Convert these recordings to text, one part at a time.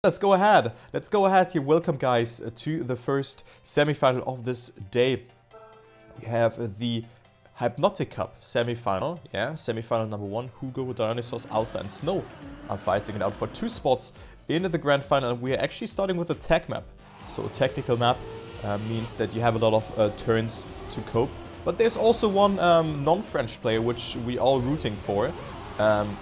Let's go ahead. Let's go ahead here. Welcome, guys, to the first semifinal of this day. We have the Hypnotik Cup semifinal. Yeah, semifinal number 1. Hugo, Dionysos, Alpha, and Snow are fighting it out for 2 spots in the grand final. And we are actually starting with a tech map. So a technical map means that you have a lot of turns to cope. But there's also one non-French player which we all rooting for.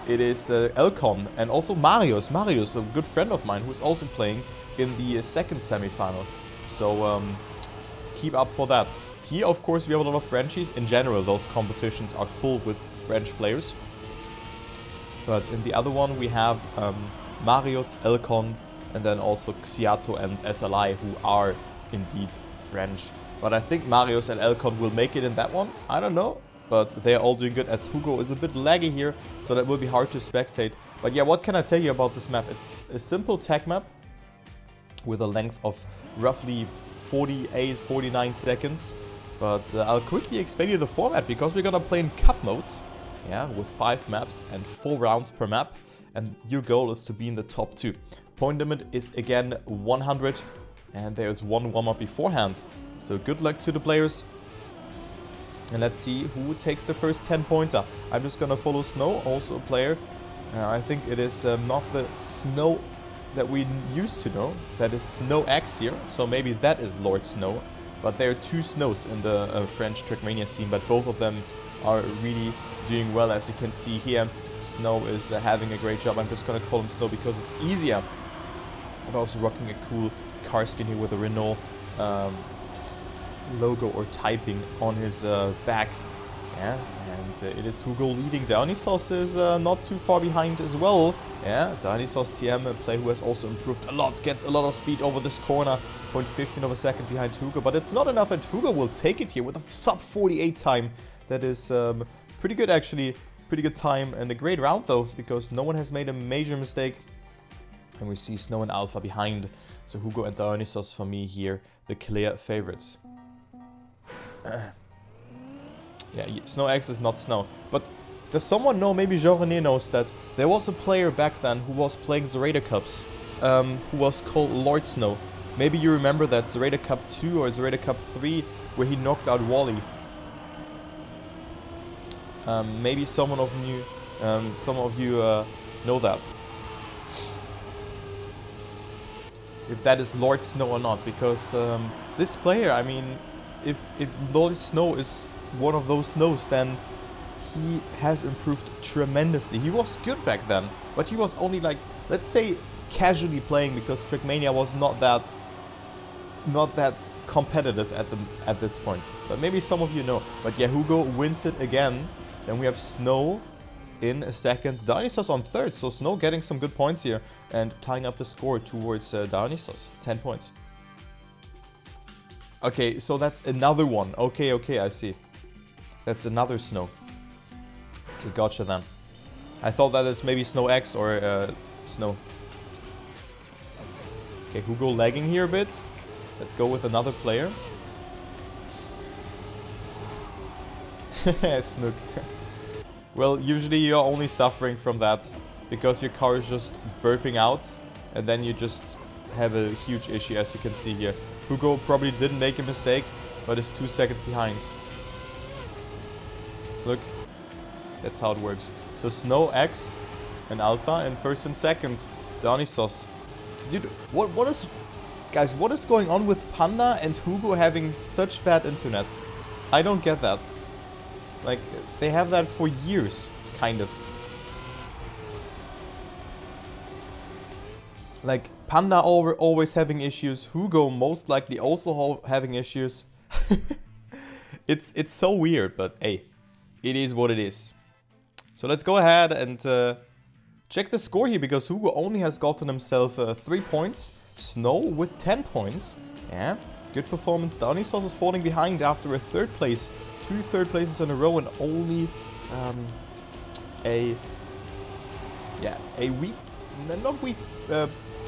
It is Elcon and also Marius. Marius, a good friend of mine, who is also playing in the second semi-final. So keep up for that. Here, of course, we have a lot of Frenchies. In general, those competitions are full with French players. But in the other one, we have Marius, Elcon, and then also Xiato and SLI, who are indeed French. But I think Marius and Elcon will make it in that one. I don't know. But they are all doing good, as Hugo is a bit laggy here, so that will be hard to spectate. But yeah, what can I tell you about this map? It's a simple tech map with a length of roughly 48, 49 seconds. But I'll quickly explain you the format, because we're gonna play in cup mode, yeah, with 5 maps and 4 rounds per map. And your goal is to be in the top 2. Point limit is again 100, and there's one warm-up beforehand. So good luck to the players. And let's see who takes the first 10-pointer. I'm just gonna follow Snow, also a player. I think it is not the Snow that we used to know. That is Snow X here, so maybe that is Lord Snow. But there are 2 Snows in the French trackmania scene, but both of them are really doing well, as you can see here. Snow is having a great job. I'm just gonna call him Snow because it's easier. And also rocking a cool car skin here with a Renault logo or typing on his back. Yeah, and it is Hugo leading. Dionysos is not too far behind as well. Yeah, Dionysos TM, a player who has also improved a lot, gets a lot of speed over this corner. 0.15 of a second behind Hugo, but it's not enough, and Hugo will take it here with a sub 48 time. That is pretty good, actually. Pretty good time, and a great round though, because no one has made a major mistake. And we see Snow and Alpha behind. So Hugo and Dionysos, for me here, the clear favorites. Yeah, Snow X is not Snow. But does someone know, maybe Jean-René knows, that there was a player back then who was playing Zerator Cups, who was called Lord Snow. Maybe you remember that Zerator Cup 2 or Zerator Cup 3, where he knocked out Wally. Maybe some of you know that. If that is Lord Snow or not, because this player, I mean, if Lord Snow is one of those Snows, then he has improved tremendously. He was good back then, but he was only, like, let's say, casually playing, because trackmania was not that competitive at this point. But maybe some of you know. But yeah, Hugo wins it again. Then we have Snow in a second, Dionysos on third. So Snow getting some good points here and tying up the score towards Dionysos. 10 points. Okay, so that's another one. Okay, I see. That's another Snow. Okay, gotcha then. I thought that it's maybe Snow X or Snow. Okay, Hugo lagging here a bit. Let's go with another player. Snook. Well, usually you're only suffering from that because your car is just burping out, and then you just have a huge issue, as you can see here. Hugo probably didn't make a mistake, but is 2 seconds behind. Look, that's how it works. So Snow X and Alpha in first and second. Dionysos. Dude, what is... Guys, what is going on with Panda and Hugo having such bad internet? I don't get that. Like, they have that for years, kind of. Like, Panda always having issues, Hugo most likely also having issues. It's so weird, but hey, it is what it is. So let's go ahead and check the score here, because Hugo only has gotten himself 3 points. Snow with 10 points. Yeah, good performance. Dionysos is falling behind after a 3rd place. 2 third places in a row, and only a weak, not weak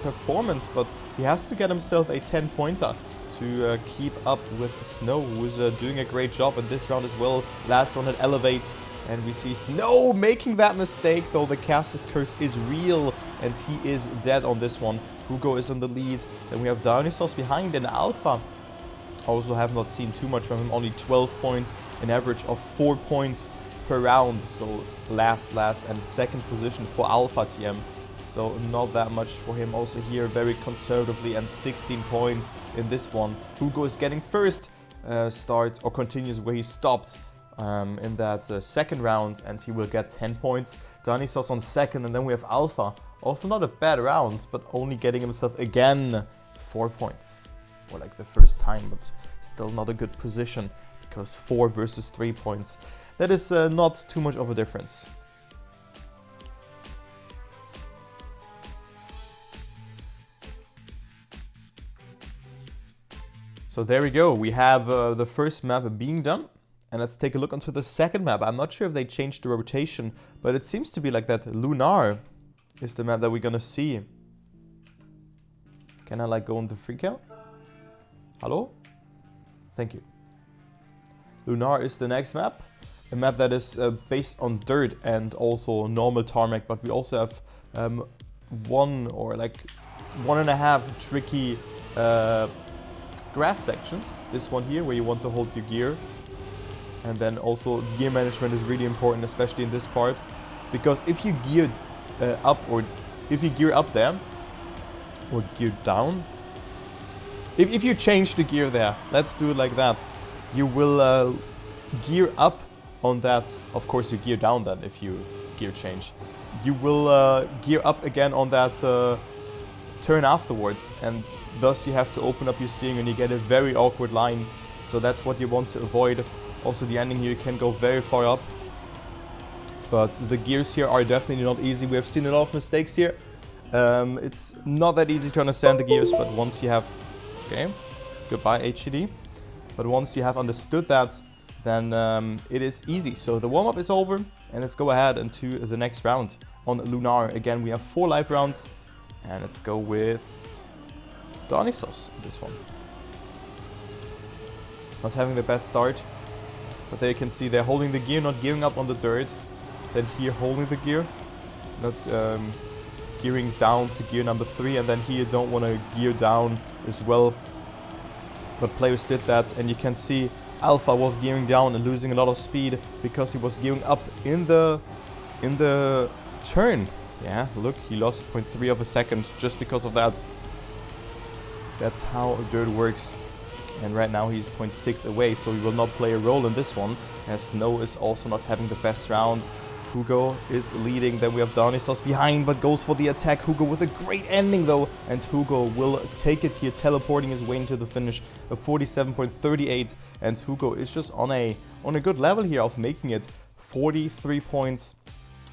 performance, but he has to get himself a 10-pointer to keep up with Snow, who is doing a great job in this round as well. Last one at Elevate, and we see Snow making that mistake, though the caster's curse is real, and he is dead on this one. Hugo is on the lead. Then we have Dionysos behind, and Alpha also have not seen too much from him. Only 12 points, an average of 4 points per round. So last and second position for Alpha TM. So not that much for him. Also here very conservatively, and 16 points in this one. Hugo is getting first start, or continues where he stopped in that second round, and he will get 10 points. Dionysos on second, and then we have Alpha. Also not a bad round, but only getting himself again 4 points. Or like the first time, but still not a good position, because 4 versus 3 points. That is not too much of a difference. So there we go, we have the first map being done. And let's take a look onto the second map. I'm not sure if they changed the rotation, but it seems to be like that. Lunar is the map that we're gonna see. Can I like go on the free count? Hello? Thank you. Lunar is the next map. A map that is based on dirt and also normal tarmac, but we also have 1.5 tricky grass sections. This one here where you want to hold your gear. And then also the gear management is really important, especially in this part. Because if you gear up, or if you gear up there, or gear down, if you change the gear there, let's do it like that, you will gear up on that. Of course you gear down then if you gear change. You will gear up again on that turn afterwards, and thus you have to open up your steering and you get a very awkward line. So that's what you want to avoid. Also the ending here, you can go very far up. But the gears here are definitely not easy. We have seen a lot of mistakes here. It's not that easy to understand the gears, but once you have... Okay, goodbye HCD. But once you have understood that, then it is easy. So the warm-up is over, and let's go ahead into the next round on Lunar. Again, we have 4 live rounds, and let's go with Dionysos in this one. Not having the best start. But there you can see they're holding the gear, not gearing up on the dirt. Then here holding the gear, not gearing down to gear number 3. And then here you don't want to gear down as well. But players did that, and you can see Alpha was gearing down and losing a lot of speed because he was gearing up in the turn. Yeah, look, he lost 0.3 of a second just because of that. That's how dirt works. And right now he's 0.6 away, so he will not play a role in this one, as Snow is also not having the best round. Hugo is leading, then we have Dionysos behind, but goes for the attack. Hugo with a great ending though, and Hugo will take it here, teleporting his way into the finish of 47.38, and Hugo is just on a good level here of making it 43 points,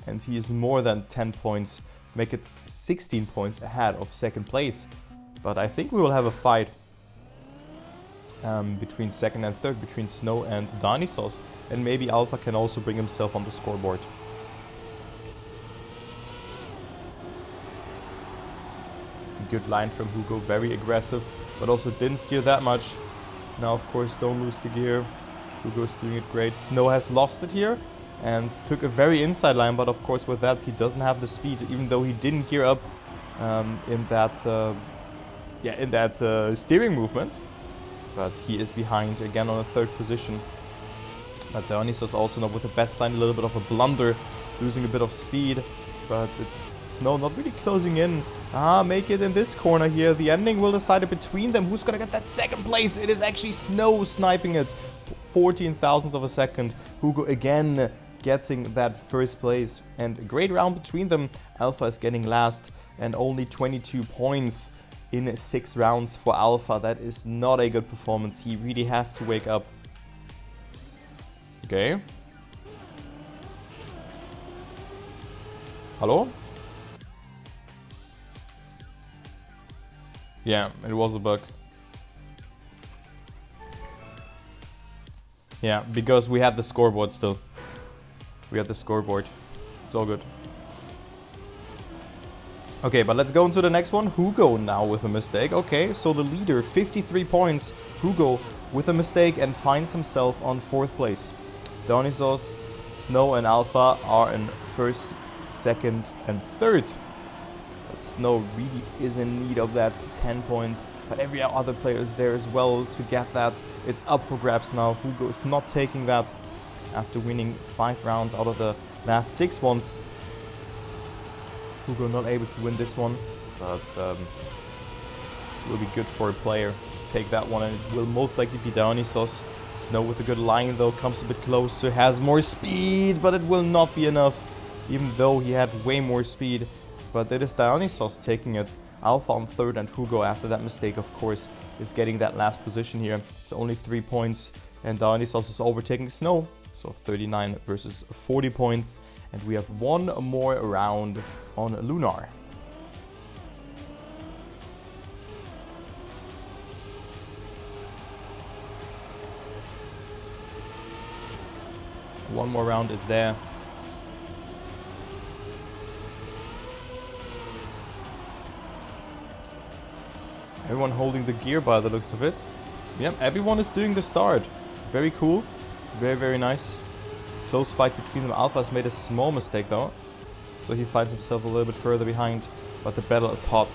and he is more than 10 points, make it 16 points ahead of second place. But I think we will have a fight between second and third, between Snow and Dionysos, and maybe Alpha can also bring himself on the scoreboard. Good line from Hugo, very aggressive, but also didn't steer that much. Now of course don't lose the gear. Hugo is doing it great. Snow has lost it here and took a very inside line, but of course with that he doesn't have the speed, even though he didn't gear up in that steering movement. But he is behind again on a third position. But Dionysos also not with the best line, a little bit of a blunder, losing a bit of speed. But it's Snow not really closing in. Make it in this corner here. The ending will decide it between them. Who's gonna get that second place? It is actually Snow sniping it. 14 thousandths of a second. Hugo again getting that first place. And a great round between them. Alpha is getting last and only 22 points in 6 rounds for Alpha. That is not a good performance. He really has to wake up. Okay. Hello? Yeah, it was a bug. Yeah, because we had the scoreboard still. We had the scoreboard. It's all good. Okay, but let's go into the next one. Hugo now with a mistake. Okay, so the leader, 53 points. Hugo with a mistake and finds himself on 4th place. Dionysos, Snow and Alpha are in 1st, 2nd and 3rd. But Snow really is in need of that 10 points. But every other player is there as well to get that. It's up for grabs now. Hugo is not taking that after winning 5 rounds out of the last 6 ones. Hugo not able to win this one, but it will be good for a player to take that one, and it will most likely be Dionysos. Snow with a good line though, comes a bit closer, has more speed, but it will not be enough, even though he had way more speed. But it is Dionysos taking it. Alpha on third, and Hugo, after that mistake, of course, is getting that last position here. So only 3 points, and Dionysos is overtaking Snow. So 39 versus 40 points, and we have one more round on Lunar. One more round is there. Everyone holding the gear by the looks of it. Yep, everyone is doing the start. Very cool. Very, very nice. Close fight between them. Alpha has made a small mistake though. So he finds himself a little bit further behind. But the battle is hot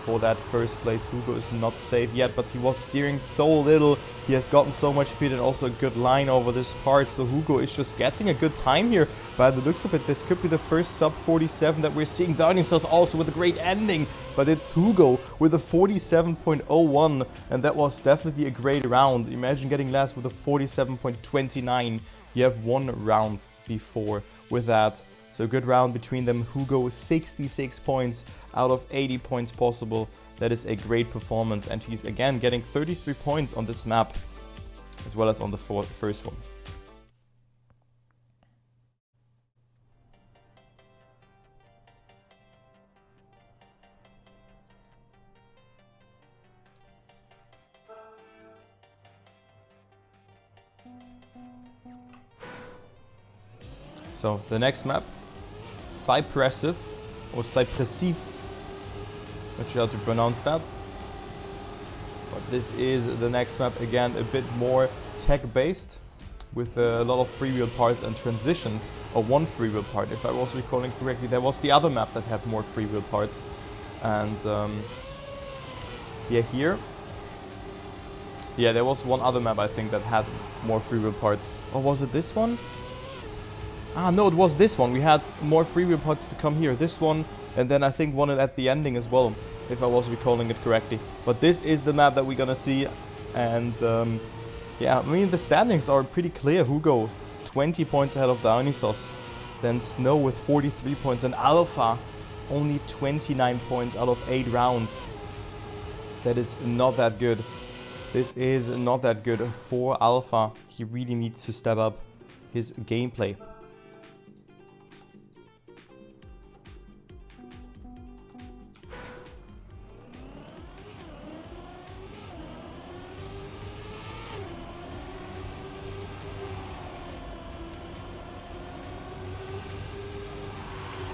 for that first place. Hugo is not safe yet, but he was steering so little. He has gotten so much speed and also a good line over this part. So Hugo is just getting a good time here. By the looks of it, this could be the first sub 47 that we're seeing. Dionysos also with a great ending. But it's Hugo with a 47.01. And that was definitely a great round. Imagine getting last with a 47.29. You have 1 round before with that. So good round between them. Hugo 66 points out of 80 points possible. That is a great performance. And he's again getting 33 points on this map, as well as on the first one. So the next map, Cypressive, or Cypressive, not sure how to pronounce that. But this is the next map, again a bit more tech-based, with a lot of freewheel parts and transitions, or one freewheel part, if I was recalling correctly. There was the other map that had more freewheel parts, and yeah, here, yeah, there was one other map I think that had more freewheel parts. Or was it this one? Ah, no, it was this one. We had more freewheel parts to come here. This one, and then I think one at the ending as well, if I was recalling it correctly. But this is the map that we're gonna see. And yeah, I mean, the standings are pretty clear. Hugo, 20 points ahead of Dionysos. Then Snow with 43 points. And Alpha, only 29 points out of 8 rounds. That is not that good. This is not that good for Alpha. He really needs to step up his gameplay.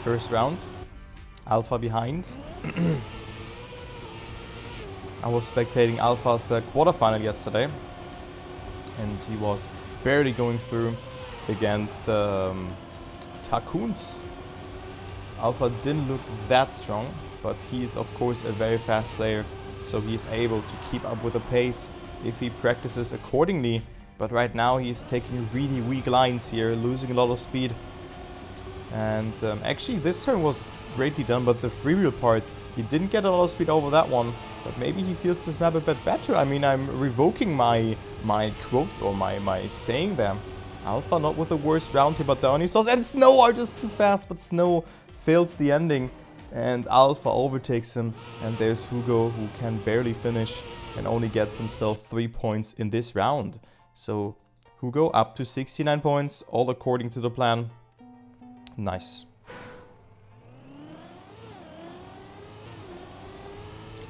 First round, Alpha behind. I was spectating Alpha's quarterfinal yesterday, and he was barely going through against Takuns. So Alpha didn't look that strong, but he's of course a very fast player, so he's able to keep up with the pace if he practices accordingly. But right now he's taking really weak lines here, losing a lot of speed. And actually this turn was greatly done, but the freewheel part, he didn't get a lot of speed over that one. But maybe he feels this map a bit better. I mean, I'm revoking my quote, or my saying there. Alpha not with the worst round here, but Dionysos and Snow are just too fast. But Snow fails the ending, and Alpha overtakes him. And there's Hugo, who can barely finish and only gets himself 3 points in this round. So Hugo up to 69 points, all according to the plan. Nice.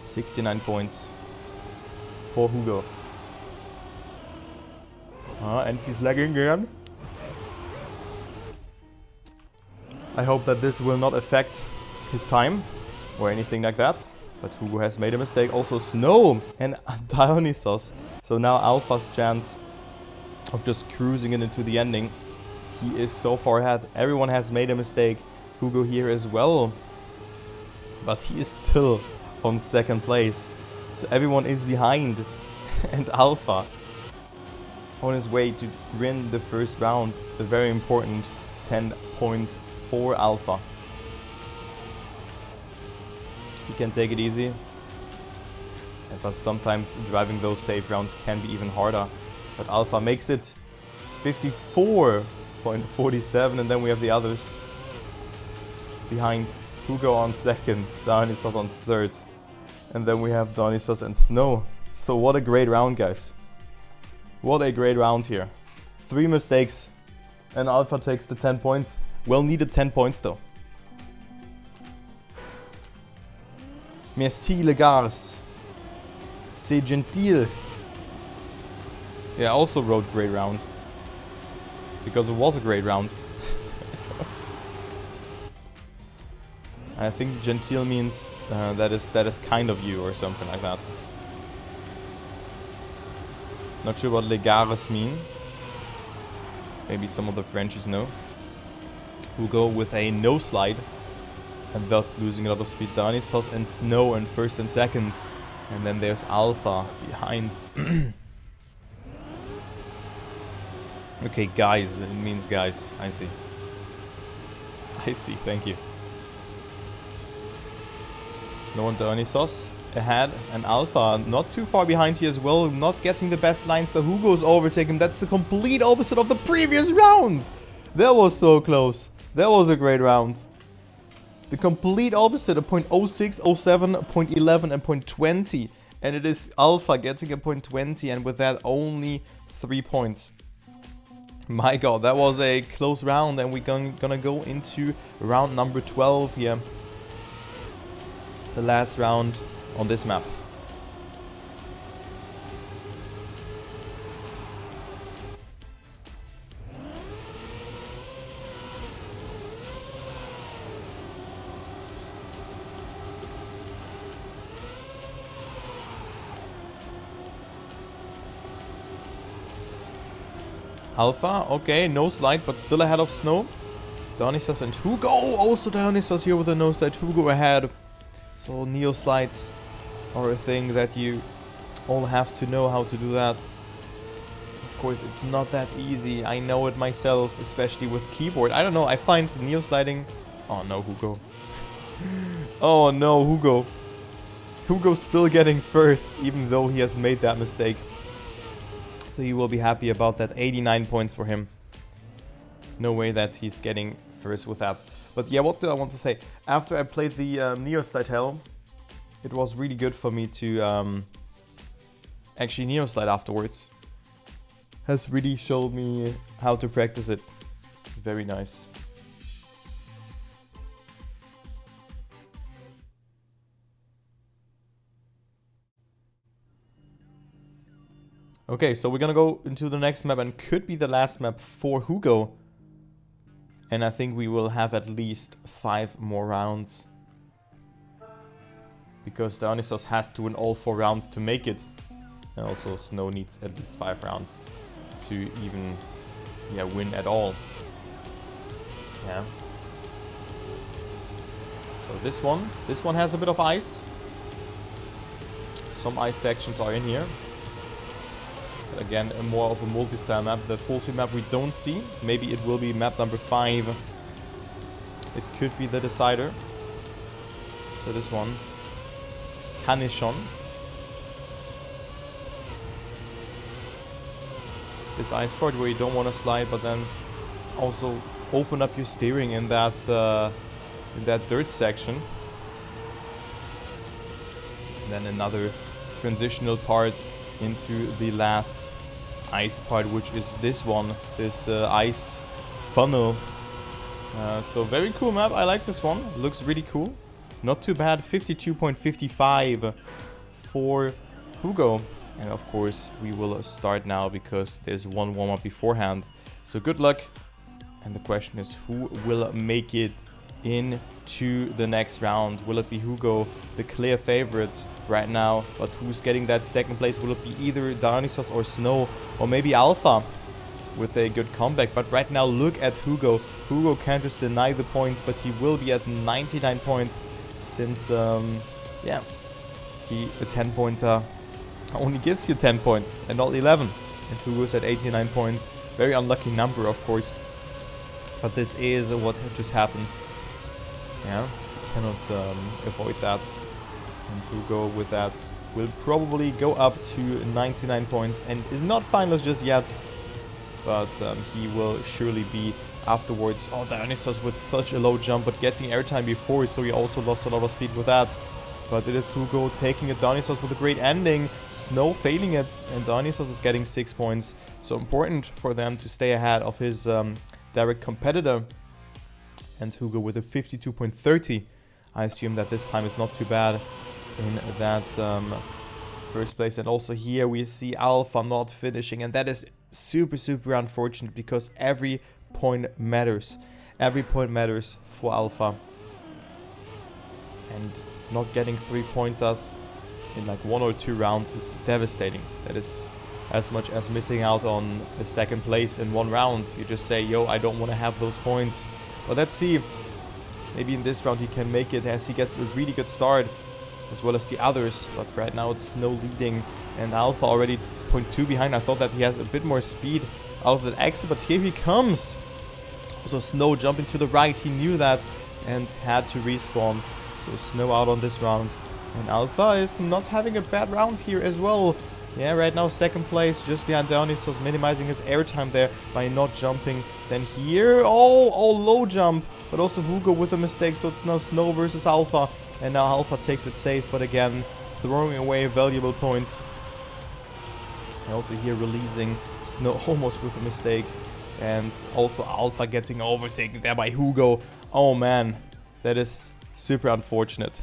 69 points for Hugo. And he's lagging again. I hope that this will not affect his time or anything like that. But Hugo has made a mistake. Also Snow and Dionysos. So now Alpha's chance of just cruising it into the ending. He is so far ahead. Everyone has made a mistake. Hugo here as well. But he is still on second place. So everyone is behind. And Alpha on his way to win the first round. A very important 10 points for Alpha. He can take it easy. But sometimes driving those safe rounds can be even harder. But Alpha makes it 54.47, and then we have the others behind. Hugo on second, Dionysos on third, and then we have Dionysos and Snow. So what a great round, guys. What a great round here. 3 mistakes and Alpha takes the 10 points. Well needed 10 points though. Merci les gars. C'est gentil. Yeah, I also wrote great round. Because it was a great round. I think gentil means that is kind of you or something like that. Not sure what les gars mean. Maybe some of the Frenchies know. Hugo with a no slide and thus losing a lot of speed. Dionysos and Snow in first and second. And then there's Alpha behind. Okay, guys. It means guys. I see. I see. Thank you. Snow and Dionysos ahead. And Alpha not too far behind here as well. Not getting the best line. So Hugo's overtaking. That's the complete opposite of the previous round. That was so close. That was a great round. The complete opposite of 0.06, 07, 0.11 and 0.20. And it is Alpha getting a 0.20 and with that only 3 points. My god, that was a close round and we're gonna go into round number 12 here. The last round on this map. Alpha, okay, no slide, but still ahead of Snow. Dionysos and Hugo. Also Dionysos here with a no slide. Hugo ahead. So neo slides are a thing that you all have to know how to do that. Of course, it's not that easy. I know it myself, especially with keyboard. I don't know, I find neo sliding... Oh no, Hugo. Oh no, Hugo. Hugo's still getting first, even though he has made that mistake. So he will be happy about that. 89 points for him. No way that he's getting first with that. But yeah, what do I want to say? After I played the Neo Slide Hell, it was really good for me to actually Neo Slide afterwards. Has really showed me how to practice it. Very nice. Okay, so we're gonna go into the next map and could be the last map for Hugo. And I think we will have at least 5 more rounds. Because Dionysos has to win all 4 rounds to make it. And also Snow needs at least 5 rounds to even win at all. Yeah. So this one has a bit of ice. Some ice sections are in here. Again, more of a multi-style map. The full speed map we don't see. Maybe it will be map number 5. It could be the decider. So this one. Kanishon. This ice part where you don't want to slide, but then also open up your steering in that dirt section. And then another transitional part into the last ice part, which is this one, this ice funnel. So very cool map. I like this one. It looks really cool. Not too bad. 52.55 for Hugo. And of course we will start now because there's one warm-up beforehand. So good luck. And the question is, who will make it into the next round? Will it be Hugo, the clear favorite right now? But who's getting that second place? Will it be either Dionysos or Snow, or maybe Alpha with a good comeback? But right now, look at Hugo. Hugo can't just deny the points, but he will be at 99 points. since, yeah, a 10-pointer only gives you 10 points and not 11. And Hugo's at 89 points. Very unlucky number, of course. But this is what just happens. Yeah, you cannot avoid that. And Hugo with that will probably go up to 99 points and is not finalist just yet. But he will surely be afterwards. Oh, Dionysos with such a low jump, but getting airtime before, so he also lost a lot of speed with that. But it is Hugo taking it. Dionysos with a great ending. Snow failing it, and Dionysos is getting 6 points. So important for them to stay ahead of his direct competitor. And Hugo with a 52.30. I assume that this time is not too bad in that first place. And also here we see Alpha not finishing, and that is super unfortunate because every point matters. Every point matters for Alpha. And not getting 3 pointers in like 1 or 2 rounds is devastating. That is as much as missing out on a second place in 1 round. You just say, yo, I don't want to have those points. But let's see. Maybe in this round he can make it as he gets a really good start, as well as the others. But right now it's Snow leading and Alpha already 0.2 behind. I thought that he has a bit more speed out of that exit, but here he comes. Also Snow jumping to the right. He knew that and had to respawn. So Snow out on this round. And Alpha is not having a bad round here as well. Yeah, right now second place, just behind Dionysos, minimizing his airtime there by not jumping. Then here, oh, low jump. But also Hugo with a mistake, so it's now Snow versus Alpha. And now Alpha takes it safe, but again, throwing away valuable points. And also here releasing Snow almost with a mistake. And also Alpha getting overtaken there by Hugo. Oh man, that is super unfortunate.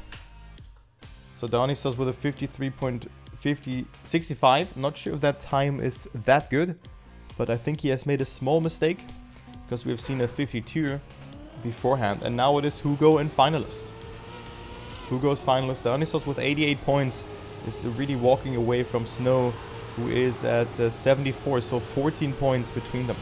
So Dionysos with a 53.65. Not sure if that time is that good, but I think he has made a small mistake because we've seen a 52 beforehand. And now it is Hugo and finalist. Hugo's finalist. Dionysos with 88 points is really walking away from Snow, who is at 74, so 14 points between them.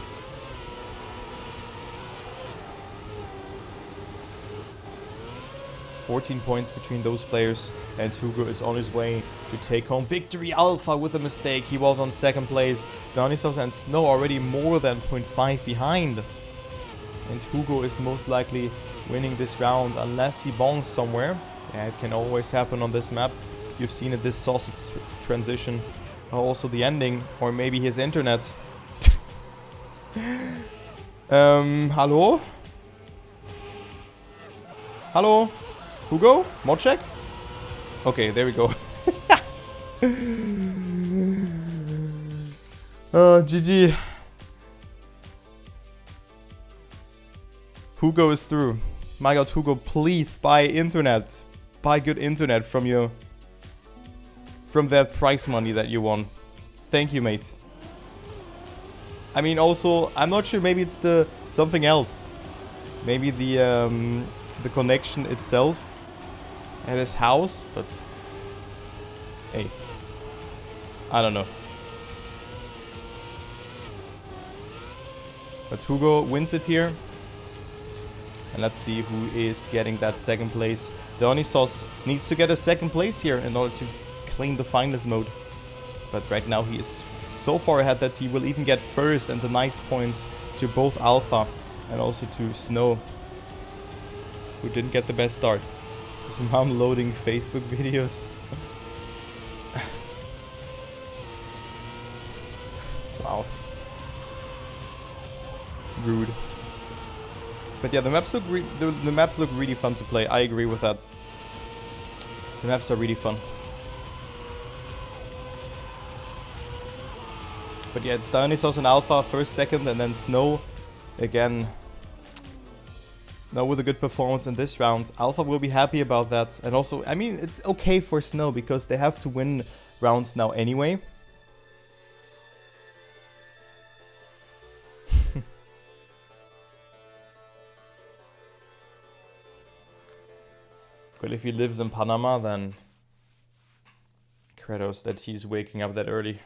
14 points between those players, and Hugo is on his way to take home victory. Alpha with a mistake. He was on second place. Dionysos and Snow already more than 0.5 behind. And Hugo is most likely winning this round unless he bongs somewhere. Yeah, it can always happen on this map. You've seen it, this sausage transition. Also the ending, or maybe his internet. Hallo? Hallo? Hugo? Mod check? Okay, there we go. GG. Hugo is through. My god, Hugo, please buy internet. Buy good internet from that prize money that you won. Thank you, mate. I mean, also, I'm not sure, maybe it's the something else. Maybe the connection itself at his house, but hey, I don't know. But Hugo wins it here. And let's see who is getting that second place. Dionysos needs to get a second place here in order to claim the finalist mode. But right now he is so far ahead that he will even get first and the nice points to both Alpha and also to Snow, who didn't get the best start. So now I'm loading Facebook videos. Wow. Rude. But yeah, the maps look really fun to play. I agree with that. The maps are really fun. But yeah, it's Dionysos and Alpha first, second, and then Snow again. Now with a good performance in this round, Alpha will be happy about that. And also, I mean, it's okay for Snow because they have to win rounds now anyway. But if he lives in Panama, then Kratos that he's waking up that early.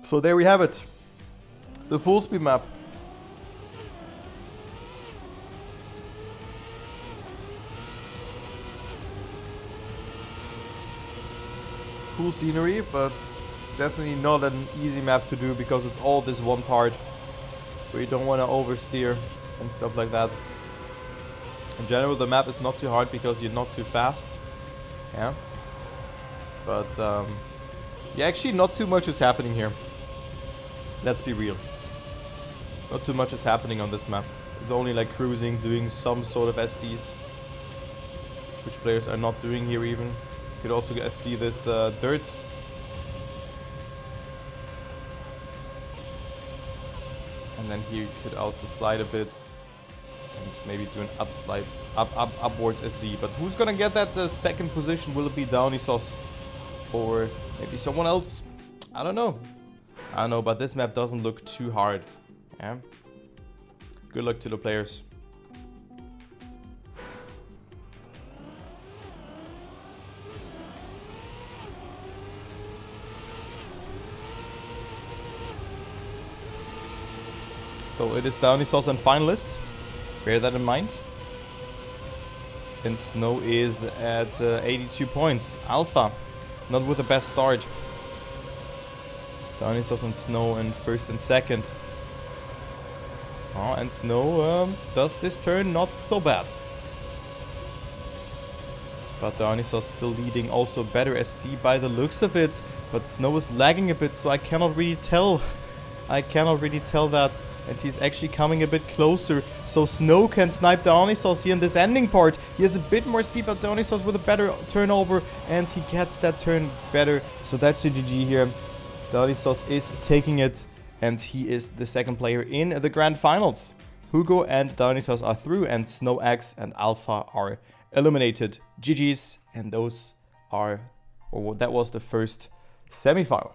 So there we have it. The full speed map. Cool scenery, but definitely not an easy map to do because it's all this one part where you don't want to oversteer and stuff like that. In general, the map is not too hard because you're not too fast. Yeah. But, yeah, actually not too much is happening here. Let's be real. Not too much is happening on this map. It's only like cruising, doing some sort of SDs. Which players are not doing here even. You could also SD this dirt. And then here you could also slide a bit. And maybe do an upslide, upwards SD. But who's gonna get that second position? Will it be Dionysos? Or maybe someone else? I don't know. I don't know, but this map doesn't look too hard. Yeah. Good luck to the players. So it is Dionysos and finalist. Bear that in mind. And Snow is at 82 points. Alpha, not with the best start. Dionysos and Snow in first and second. Oh, and Snow does this turn not so bad. But Dionysos still leading, also better SD by the looks of it. But Snow is lagging a bit, so I cannot really tell. I cannot really tell that. And he's actually coming a bit closer. So Snow can snipe Dionysos here in this ending part. He has a bit more speed, but Dionysos with a better turnover. And he gets that turn better. So that's a GG here. Dionysos is taking it. And he is the second player in the grand finals. Hugo and Dionysos are through. And Snow X and Alpha are eliminated. GG's. And those are... or that was the first semifinal.